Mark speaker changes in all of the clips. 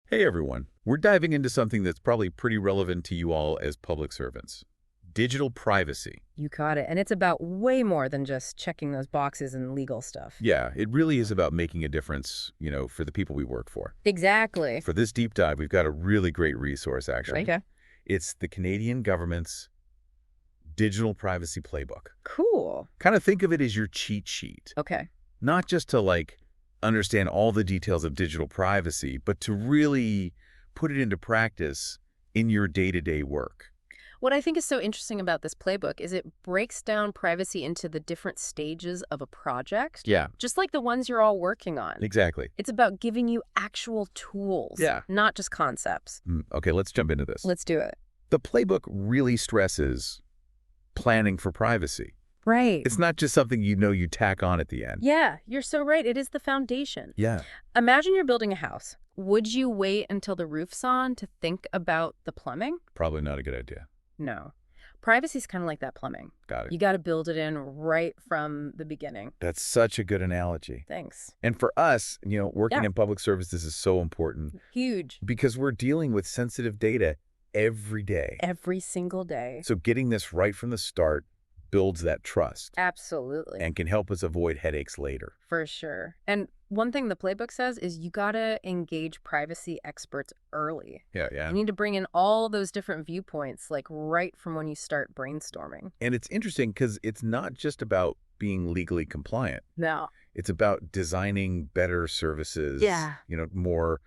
Speaker 1: Hey everyone, we're diving into something that's probably pretty relevant to you all as public servants. Digital privacy.
Speaker 2: You got it. And it's about way more than just checking those boxes and legal stuff.
Speaker 1: Yeah, it really is about making a difference, for the people we work for.
Speaker 2: Exactly.
Speaker 1: For this deep dive, we've got a really great resource, actually.
Speaker 2: Okay.
Speaker 1: It's the Canadian government's Digital Privacy Playbook.
Speaker 2: Cool.
Speaker 1: Kind of think of it as your cheat sheet.
Speaker 2: Okay.
Speaker 1: Not just to, understand all the details of digital privacy, but to really put it into practice in your day-to-day work.
Speaker 2: What I think is so interesting about this playbook is it breaks down privacy into the different stages of a project,
Speaker 1: Yeah,
Speaker 2: just like the ones you're all working on.
Speaker 1: exactly.
Speaker 2: It's about giving you actual tools,
Speaker 1: Yeah.
Speaker 2: not just concepts.
Speaker 1: Okay, let's jump into this.
Speaker 2: Let's do it.
Speaker 1: The playbook really stresses planning for privacy.
Speaker 2: Right.
Speaker 1: It's not just something you tack on at the end.
Speaker 2: Yeah, you're so right. It is the foundation.
Speaker 1: Yeah.
Speaker 2: Imagine you're building a house. Would you wait until the roof's on to think about the plumbing?
Speaker 1: Probably not a good idea.
Speaker 2: No. Privacy's kind of like that plumbing.
Speaker 1: Got it.
Speaker 2: You got to build it in right from the beginning.
Speaker 1: That's such a good analogy.
Speaker 2: Thanks.
Speaker 1: And for us, working
Speaker 2: Yeah.
Speaker 1: in public service, this is so important
Speaker 2: Huge.
Speaker 1: because we're dealing with sensitive data every day.
Speaker 2: Every single day.
Speaker 1: So getting this right from the start builds that trust
Speaker 2: Absolutely.
Speaker 1: and can help us avoid headaches later.
Speaker 2: For sure. And one thing the playbook says is you got to engage privacy experts early.
Speaker 1: Yeah.
Speaker 2: You need to bring in all those different viewpoints, right from when you start brainstorming.
Speaker 1: And it's interesting because it's not just about being legally compliant.
Speaker 2: No.
Speaker 1: It's about designing better services,
Speaker 2: Yeah.
Speaker 1: more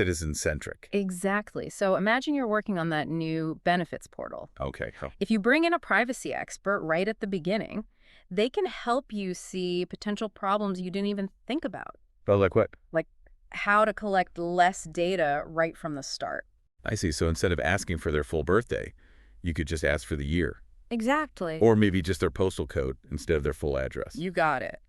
Speaker 1: citizen-centric.
Speaker 2: Exactly. So imagine you're working on that new benefits portal.
Speaker 1: Okay.
Speaker 2: If you bring in a privacy expert right at the beginning, they can help you see potential problems you didn't even think about,
Speaker 1: Oh, like what?
Speaker 2: like how to collect less data right from the start.
Speaker 1: I see. So instead of asking for their full birthday, you could just ask for the year.
Speaker 2: Exactly.
Speaker 1: Or maybe just their postal code instead of their full address.
Speaker 2: You got it.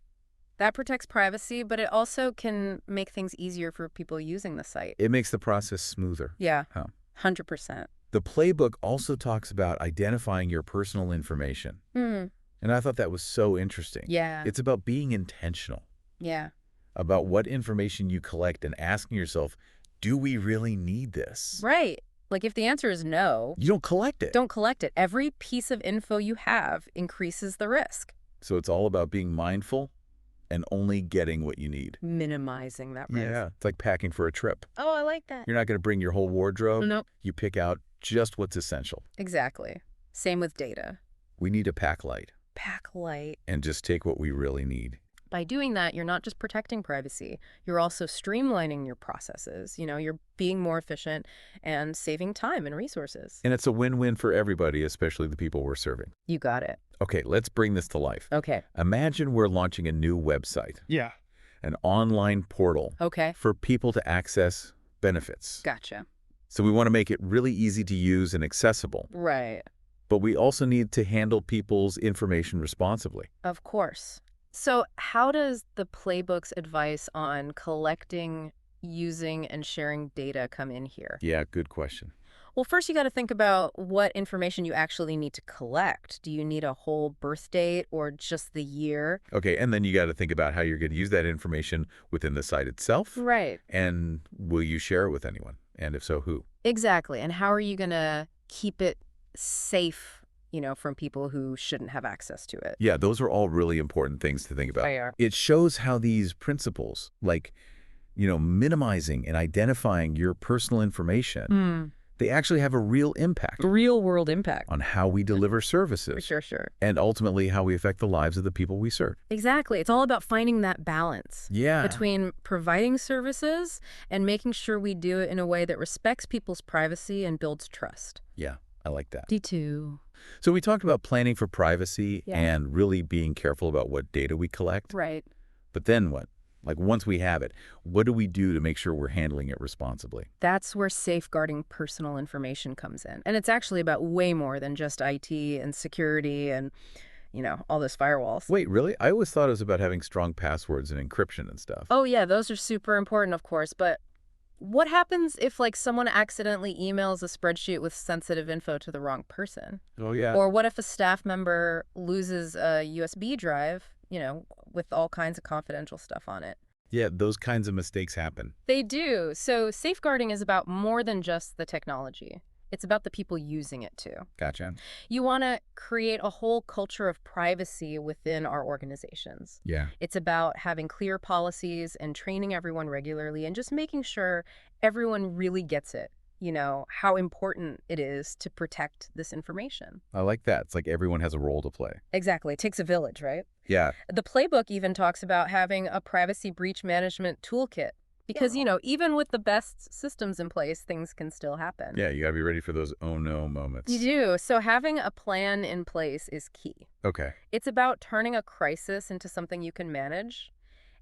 Speaker 2: That protects privacy, but it also can make things easier for people using the site.
Speaker 1: It makes the process smoother.
Speaker 2: Yeah,
Speaker 1: Huh.
Speaker 2: 100%.
Speaker 1: The playbook also talks about identifying your personal information.
Speaker 2: Hmm.
Speaker 1: And I thought that was so interesting.
Speaker 2: Yeah.
Speaker 1: It's about being intentional,
Speaker 2: Yeah.
Speaker 1: about what information you collect and asking yourself, do we really need this?
Speaker 2: Right. Like if the answer is no,
Speaker 1: You don't collect it.
Speaker 2: don't collect it. Every piece of info you have increases the risk.
Speaker 1: So it's all about being mindful and only getting what you need.
Speaker 2: Minimizing that risk.
Speaker 1: Yeah. It's like packing for a trip.
Speaker 2: Oh, I like that.
Speaker 1: You're not going to bring your whole wardrobe.
Speaker 2: Nope.
Speaker 1: You pick out just what's essential.
Speaker 2: Exactly. Same with data.
Speaker 1: We need to pack light
Speaker 2: Pack light.
Speaker 1: and just take what we really need.
Speaker 2: By doing that, you're not just protecting privacy, you're also streamlining your processes. You're being more efficient and saving time and resources.
Speaker 1: And it's a win-win for everybody, especially the people we're serving.
Speaker 2: You got it.
Speaker 1: Okay, let's bring this to life.
Speaker 2: Okay.
Speaker 1: Imagine we're launching a new website,
Speaker 3: Yeah.
Speaker 1: an online portal
Speaker 2: Okay.
Speaker 1: for people to access benefits.
Speaker 2: Gotcha.
Speaker 1: So we want to make it really easy to use and accessible,
Speaker 2: Right.
Speaker 1: but we also need to handle people's information responsibly.
Speaker 2: Of course. So how does the playbook's advice on collecting, using, and sharing data come in here?
Speaker 1: Yeah, good question.
Speaker 2: Well, first you got to think about what information you actually need to collect. Do you need a whole birth date or just the year?
Speaker 1: Okay, and then you got to think about how you're going to use that information within the site itself.
Speaker 2: Right.
Speaker 1: And will you share it with anyone? And if so, who?
Speaker 2: Exactly. And how are you going to keep it safe, from people who shouldn't have access to it?
Speaker 1: Yeah, those are all really important things to think about.
Speaker 2: They are.
Speaker 1: It shows how these principles, minimizing and identifying your personal information, they actually have a real impact
Speaker 2: Real world impact.
Speaker 1: on how we deliver services
Speaker 2: Sure.
Speaker 1: and ultimately how we affect the lives of the people we serve.
Speaker 2: Exactly. It's all about finding that balance
Speaker 1: Yeah.
Speaker 2: between providing services and making sure we do it in a way that respects people's privacy and builds trust.
Speaker 1: Yeah, I like that.
Speaker 2: D2.
Speaker 1: So we talked about planning for privacy
Speaker 2: Yeah.
Speaker 1: and really being careful about what data we collect.
Speaker 2: Right.
Speaker 1: But then what? Once we have it, what do we do to make sure we're handling it responsibly?
Speaker 2: That's where safeguarding personal information comes in. And it's actually about way more than just IT and security and, all those firewalls.
Speaker 1: Wait, really? I always thought it was about having strong passwords and encryption and stuff.
Speaker 2: Oh, yeah, those are super important, of course. But what happens if, someone accidentally emails a spreadsheet with sensitive info to the wrong person?
Speaker 1: Oh, yeah.
Speaker 2: Or what if a staff member loses a USB drive, with all kinds of confidential stuff on it?
Speaker 1: Yeah, those kinds of mistakes happen.
Speaker 2: They do. So safeguarding is about more than just the technology. It's about the people using it too.
Speaker 1: Gotcha.
Speaker 2: You want to create a whole culture of privacy within our organizations.
Speaker 1: Yeah.
Speaker 2: It's about having clear policies and training everyone regularly and just making sure everyone really gets it, how important it is to protect this information.
Speaker 1: I like that. It's like everyone has a role to play.
Speaker 2: Exactly. It takes a village, right?
Speaker 1: Yeah.
Speaker 2: The Playbook even talks about having a privacy breach management toolkit because, even with the best systems in place, things can still happen.
Speaker 1: Yeah, you got to be ready for those oh no moments.
Speaker 2: You do. So having a plan in place is key.
Speaker 1: Okay.
Speaker 2: It's about turning a crisis into something you can manage,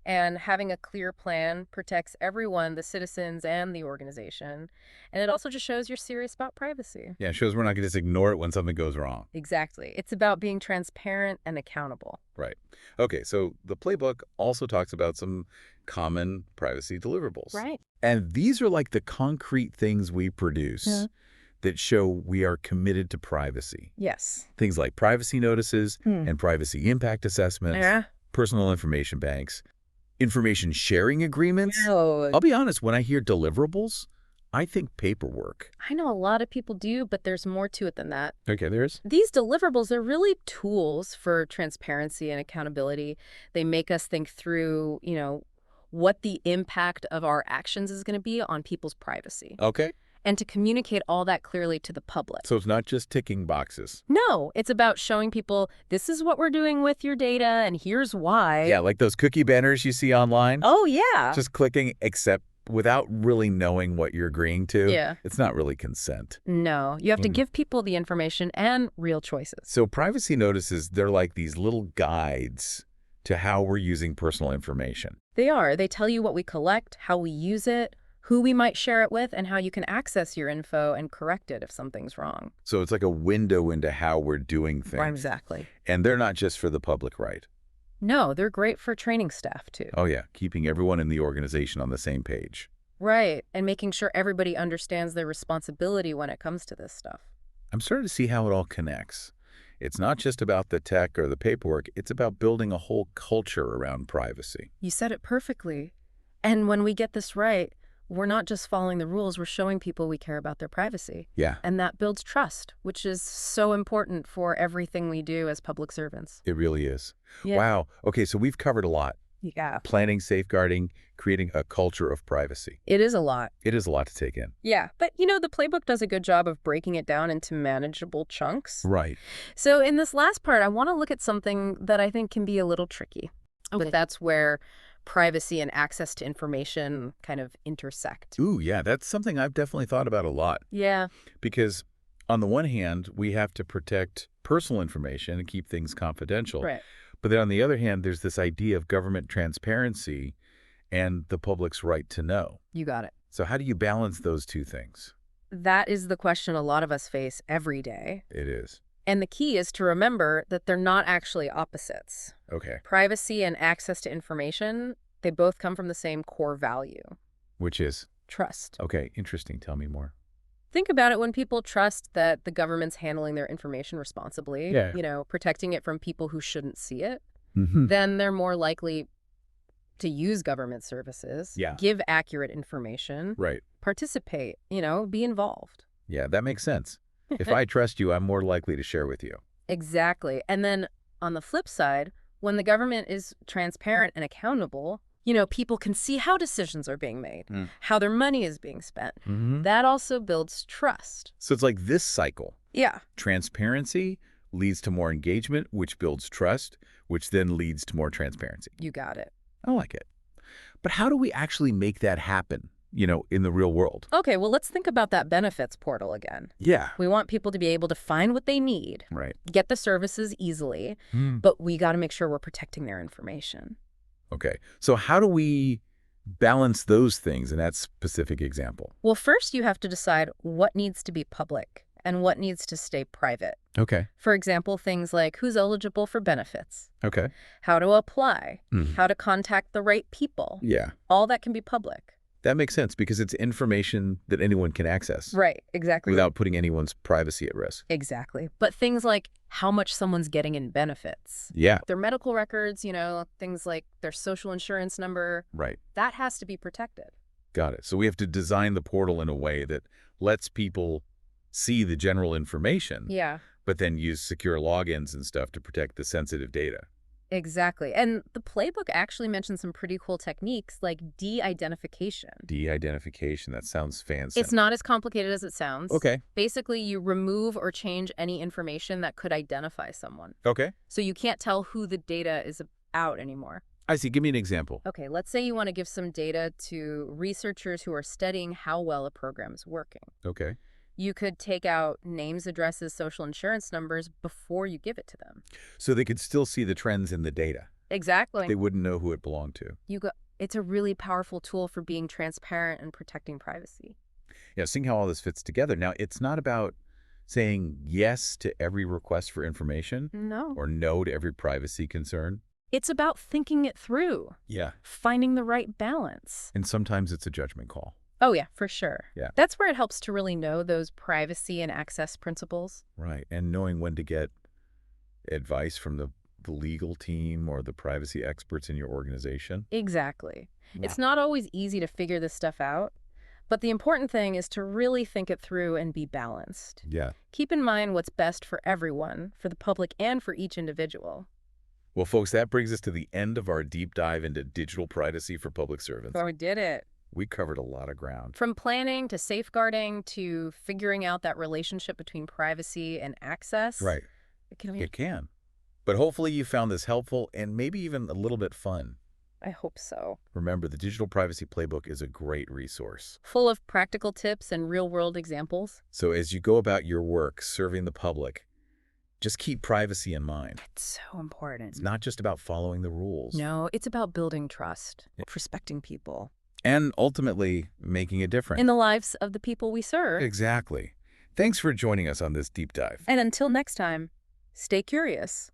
Speaker 2: and having a clear plan protects everyone, the citizens and the organization. And it also just shows you're serious about privacy.
Speaker 1: Yeah, it shows we're not going to just ignore it when something goes wrong.
Speaker 2: Exactly. It's about being transparent and accountable.
Speaker 1: Right. Okay, so the playbook also talks about some common privacy deliverables.
Speaker 2: Right.
Speaker 1: And these are like the concrete things we produce that show we are committed to privacy.
Speaker 2: Yes.
Speaker 1: Things like privacy notices and privacy impact assessments, personal information banks, information sharing agreements.
Speaker 2: No.
Speaker 1: I'll be honest, when I hear deliverables, I think paperwork.
Speaker 2: I know a lot of people do, but there's more to it than that.
Speaker 1: Okay, there is.
Speaker 2: These deliverables are really tools for transparency and accountability. They make us think through, what the impact of our actions is going to be on people's privacy.
Speaker 1: Okay.
Speaker 2: And to communicate all that clearly to the public.
Speaker 1: So it's not just ticking boxes.
Speaker 2: No, it's about showing people this is what we're doing with your data and here's why.
Speaker 1: Yeah, like those cookie banners you see online.
Speaker 2: Oh, yeah.
Speaker 1: Just clicking accept without really knowing what you're agreeing to.
Speaker 2: Yeah.
Speaker 1: It's not really consent.
Speaker 2: No, you have to give people the information and real choices.
Speaker 1: So privacy notices, they're like these little guides to how we're using personal information.
Speaker 2: They are. They tell you what we collect, how we use it, who we might share it with, and how you can access your info and correct it if something's wrong.
Speaker 1: So it's like a window into how we're doing things.
Speaker 2: Right, exactly.
Speaker 1: And they're not just for the public, right?
Speaker 2: No, they're great for training staff, too.
Speaker 1: Oh, yeah. Keeping everyone in the organization on the same page.
Speaker 2: Right. And making sure everybody understands their responsibility when it comes to this stuff.
Speaker 1: I'm starting to see how it all connects. It's not just about the tech or the paperwork. It's about building a whole culture around privacy.
Speaker 2: You said it perfectly. And when we get this right, we're not just following the rules, we're showing people we care about their privacy.
Speaker 1: Yeah.
Speaker 2: And that builds trust, which is so important for everything we do as public servants.
Speaker 1: It really is.
Speaker 2: Yeah.
Speaker 1: Wow. Okay, so we've covered a lot.
Speaker 2: Yeah.
Speaker 1: Planning, safeguarding, creating a culture of privacy.
Speaker 2: It is a lot.
Speaker 1: It is a lot to take in.
Speaker 2: Yeah. But, the Playbook does a good job of breaking it down into manageable chunks.
Speaker 1: Right.
Speaker 2: So in this last part, I want to look at something that I think can be a little tricky. Okay. But that's where privacy and access to information kind of intersect.
Speaker 1: Ooh, yeah, that's something I've definitely thought about a lot.
Speaker 2: Yeah.
Speaker 1: Because on the one hand, we have to protect personal information and keep things confidential.
Speaker 2: Right.
Speaker 1: But then on the other hand, there's this idea of government transparency and the public's right to know.
Speaker 2: You got it.
Speaker 1: So how do you balance those two things?
Speaker 2: That is the question a lot of us face every day.
Speaker 1: It is.
Speaker 2: And the key is to remember that they're not actually opposites.
Speaker 1: Okay.
Speaker 2: Privacy and access to information, they both come from the same core value.
Speaker 1: Which is?
Speaker 2: Trust.
Speaker 1: Okay, interesting. Tell me more.
Speaker 2: Think about it. When people trust that the government's handling their information responsibly, protecting it from people who shouldn't see it, then they're more likely to use government services, give accurate information, participate, be involved.
Speaker 1: Yeah, that makes sense. If I trust you, I'm more likely to share with you.
Speaker 2: Exactly. And then on the flip side, when the government is transparent and accountable, people can see how decisions are being made, how their money is being spent. That also builds trust.
Speaker 1: So it's like this cycle.
Speaker 2: Yeah.
Speaker 1: Transparency leads to more engagement, which builds trust, which then leads to more transparency.
Speaker 2: You got it.
Speaker 1: I like it. But how do we actually make that happen, in the real world?
Speaker 2: Okay, well, let's think about that benefits portal again.
Speaker 1: Yeah.
Speaker 2: We want people to be able to find what they need, get the services easily, but we got to make sure we're protecting their information.
Speaker 1: Okay. So how do we balance those things in that specific example?
Speaker 2: Well, first you have to decide what needs to be public and what needs to stay private.
Speaker 1: Okay.
Speaker 2: For example, things like who's eligible for benefits,
Speaker 1: Okay.
Speaker 2: how to apply, how to contact the right people.
Speaker 1: Yeah.
Speaker 2: All that can be public.
Speaker 1: That makes sense because it's information that anyone can access
Speaker 2: Right, exactly.
Speaker 1: without putting anyone's privacy at risk.
Speaker 2: Exactly. But things like how much someone's getting in benefits,
Speaker 1: Yeah,
Speaker 2: their medical records, things like their social insurance number,
Speaker 1: right.
Speaker 2: that has to be protected.
Speaker 1: Got it. So we have to design the portal in a way that lets people see the general information,
Speaker 2: Yeah,
Speaker 1: but then use secure logins and stuff to protect the sensitive data.
Speaker 2: exactly. And the playbook actually mentions some pretty cool techniques like de-identification.
Speaker 1: De-identification, that sounds fancy.
Speaker 2: It's not as complicated as it sounds.
Speaker 1: Okay.
Speaker 2: Basically, you remove or change any information that could identify someone.
Speaker 1: Okay.
Speaker 2: So you can't tell who the data is about anymore.
Speaker 1: I see. Give me an example.
Speaker 2: Okay, let's say you want to give some data to researchers who are studying how well a program is working.
Speaker 1: Okay.
Speaker 2: You could take out names, addresses, social insurance numbers before you give it to them.
Speaker 1: So they could still see the trends in the data.
Speaker 2: Exactly.
Speaker 1: They wouldn't know who it belonged to.
Speaker 2: It's a really powerful tool for being transparent and protecting privacy.
Speaker 1: Yeah, seeing how all this fits together. Now, it's not about saying yes to every request for information
Speaker 2: No.
Speaker 1: or no to every privacy concern.
Speaker 2: It's about thinking it through.
Speaker 1: Yeah.
Speaker 2: Finding the right balance.
Speaker 1: And sometimes it's a judgment call.
Speaker 2: Oh, yeah, for sure.
Speaker 1: Yeah.
Speaker 2: That's where it helps to really know those privacy and access principles.
Speaker 1: Right. And knowing when to get advice from the legal team or the privacy experts in your organization.
Speaker 2: Exactly.
Speaker 1: Yeah.
Speaker 2: It's not always easy to figure this stuff out, but the important thing is to really think it through and be balanced.
Speaker 1: Yeah.
Speaker 2: Keep in mind what's best for everyone, for the public and for each individual.
Speaker 1: Well, folks, that brings us to the end of our deep dive into digital privacy for public servants.
Speaker 2: Oh, we did it.
Speaker 1: We covered a lot of ground.
Speaker 2: From planning to safeguarding to figuring out that relationship between privacy and access.
Speaker 1: Right. It can. But hopefully you found this helpful and maybe even a little bit fun.
Speaker 2: I hope so.
Speaker 1: Remember, the Digital Privacy Playbook is a great resource.
Speaker 2: Full of practical tips and real-world examples.
Speaker 1: So as you go about your work serving the public, just keep privacy in mind.
Speaker 2: It's so important.
Speaker 1: It's not just about following the rules.
Speaker 2: No, it's about building trust, respecting people.
Speaker 1: And ultimately making a difference.
Speaker 2: In the lives of the people we serve.
Speaker 1: Exactly. Thanks for joining us on this deep dive.
Speaker 2: And until next time, stay curious.